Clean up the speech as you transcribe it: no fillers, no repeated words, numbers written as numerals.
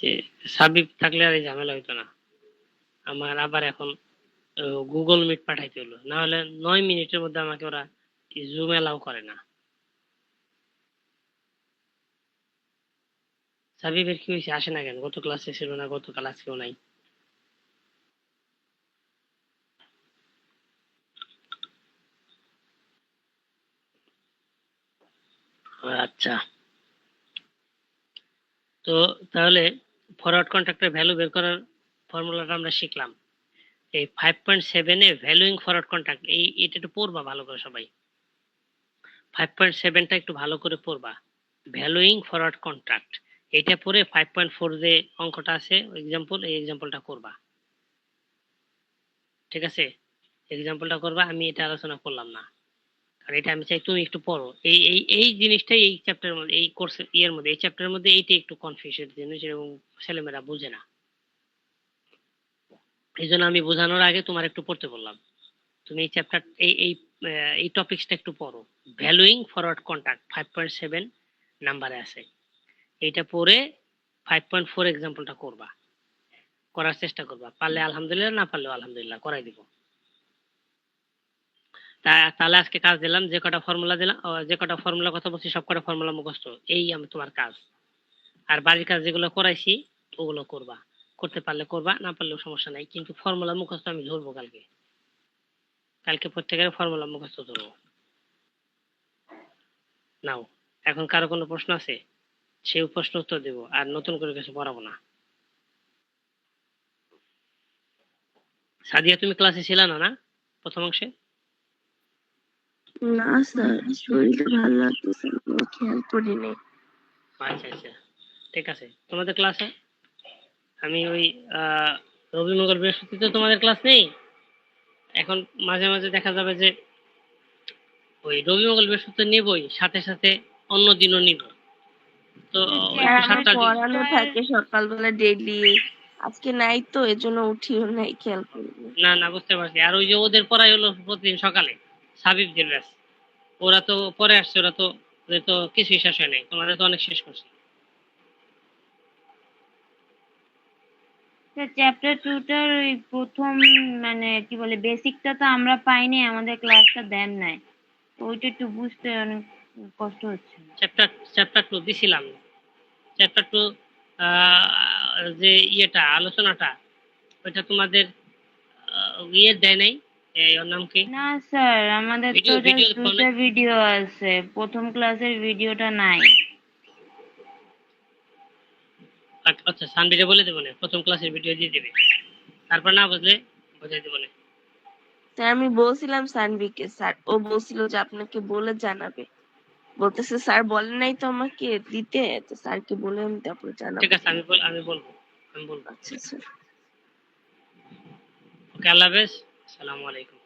যে সাবিব থাকলে আর এই ঝামেলা হইতো না। আমার আবার এখন গুগল মিট পাঠাইতে হলো, না হলে 9 মিনিটের মধ্যে আমাকে ওরা জুম এলাও করে না। সাবিবের কি হয়েছে, আসে না কেন? গত ক্লাসে ছিল না, গতকাল, আজকেও নাই। আচ্ছা, তো তাহলে ফরওয়ার্ড কন্ট্রাক্টের ভ্যালু বের করার ফর্মুলাটা আমরা শিখলাম। এই 5.7 ভ্যালুইং ফরওয়ার্ড কন্ট্রাক্ট, এটা একটু পড়বা ভালো করে সবাই। 5.7টা একটু ভালো করে পড়বা, ভ্যালুইং ফরওয়ার্ড কন্ট্রাক্ট। এটা পড়ে 5.4 যে অঙ্কটা আছে এক্সাম্পল, এই এক্সাম্পলটা করবা। ঠিক আছে, এক্সাম্পলটা করবা, আমি এটা আলোচনা করলাম না, কারণ এটা আমি চাই তুমি একটু পড়ো। এই জিনিসটাই এই চ্যাপ্টারের মধ্যে, এই কোর্স ইয়ের মধ্যে, এই চ্যাপ্টারের মধ্যে এইটা একটু কনফিউজের জিনিস এবং ছেলেমেয়েরা বুঝে না। এই জন্য আমি বোঝানোর আগে তোমার একটু পড়তে বললাম। তুমি এই চ্যাপ্টার এই টপিকসটা একটু পড়ো। ভ্যালুইং ফরওয়ার্ড কন্ট্রাক্ট 5.7 নাম্বারে আছে, এইটা পড়ে 5.4 এক্সাম্পলটা করবা, করার চেষ্টা করবা। পারলে আলহামদুলিল্লাহ, না পারলেও আলহামদুলিল্লাহ, করাই দিব। তাহলে আজকে কাজ দিলাম, যে কটা ফর্মুলা দিলাম, যে কটা ফর্মুলা কথা বলছি সব কটা ফর্মুলা মুখস্থ, এই আমি তোমার কাজ। আর বাড়ির কাজ যেগুলো করাইছি ওগুলো করবা, করতে পারলে করবা, না পারলেও সমস্যা নাই, কিন্তু ফর্মুলা মুখস্থ আমি ধরবো কালকে। কালকে প্রত্যেকের ফর্মুলা মুখস্থ ধরবো। নাও, এখন কারো কোনো প্রশ্ন আছে? সেই প্রশ্ন উত্তর দেবো, আর নতুন করে কিছু পড়াবো না। সাদিয়া, তুমি ক্লাসে ছিল না, না প্রথম অংশে? না স্যার, শরীরটা ভালো লাগতেছে না, খেয়াল করি নাই। আচ্ছা আচ্ছা, ঠিক আছে। তোমাদের ক্লাসে আমি ওই রবি মঙ্গল বৃহস্পতিতে তোমাদের ক্লাস নেই। এখন মাঝে মাঝে দেখা যাবে যে ওই রবি মঙ্গল বৃহস্পতি নিবই, সাথে সাথে অন্য দিনও নিব। তো একটু আমার সাতটা দিন। পড়ানো থাকে সকালবেলা ডেইলি, আজকে নাই তো এজন্য উঠিও নাই, খেয়াল করি নাই। না না, বুঝতে পারছি। আর ওই যে ওদের পড়াই হলো প্রতিদিন সকালে, সাবিবদের ব্যাস, ওরা তো পরে আসছে, ওরা তো, ওদের তো কিছুই শেষ হয় নাই, তোমাদের তো অনেক শেষ করছে। চ্যাপ্টার 2টার ওই প্রথম মানে কি বলে বেসিকটা তো আমরা পাইনি, আমাদের ক্লাসটা দেন নাই, তো ওইটা একটু বুঝতে অনেক কষ্ট হচ্ছে। চ্যাপ্টার 2 দিছিলাম। চ্যাপ্টার 2 যে ইয়েটা আলোচনাটা, ওইটা তোমাদের ইয়ে দেয় নাই, ওর নাম কি? না স্যার, আমাদের তো ভিডিও ভিডিও জাস্ট 2টা ভিডিও আছে, প্রথম ক্লাসের ভিডিওটা নাই। আচ্ছা, সানবিরে বলে দেবো না, প্রথম ক্লাসের ভিডিও দিয়ে দিবে, তারপর না বুঝলে বুঝাই দেবো না। স্যার আমি বলছিলাম সানভিকে, স্যার ও বলছিল যে আপনাকে বলে জানাবে। বলতেছে স্যার বলেন নাই তো আমাকে দিতে, তো স্যারকে বলে আমি তারপর ঠিক জানাবো। আছে, আমি বলবো। আচ্ছা স্যার। ওকে, আল্লাহ হাফেজ, আসসালামু আলাইকুম।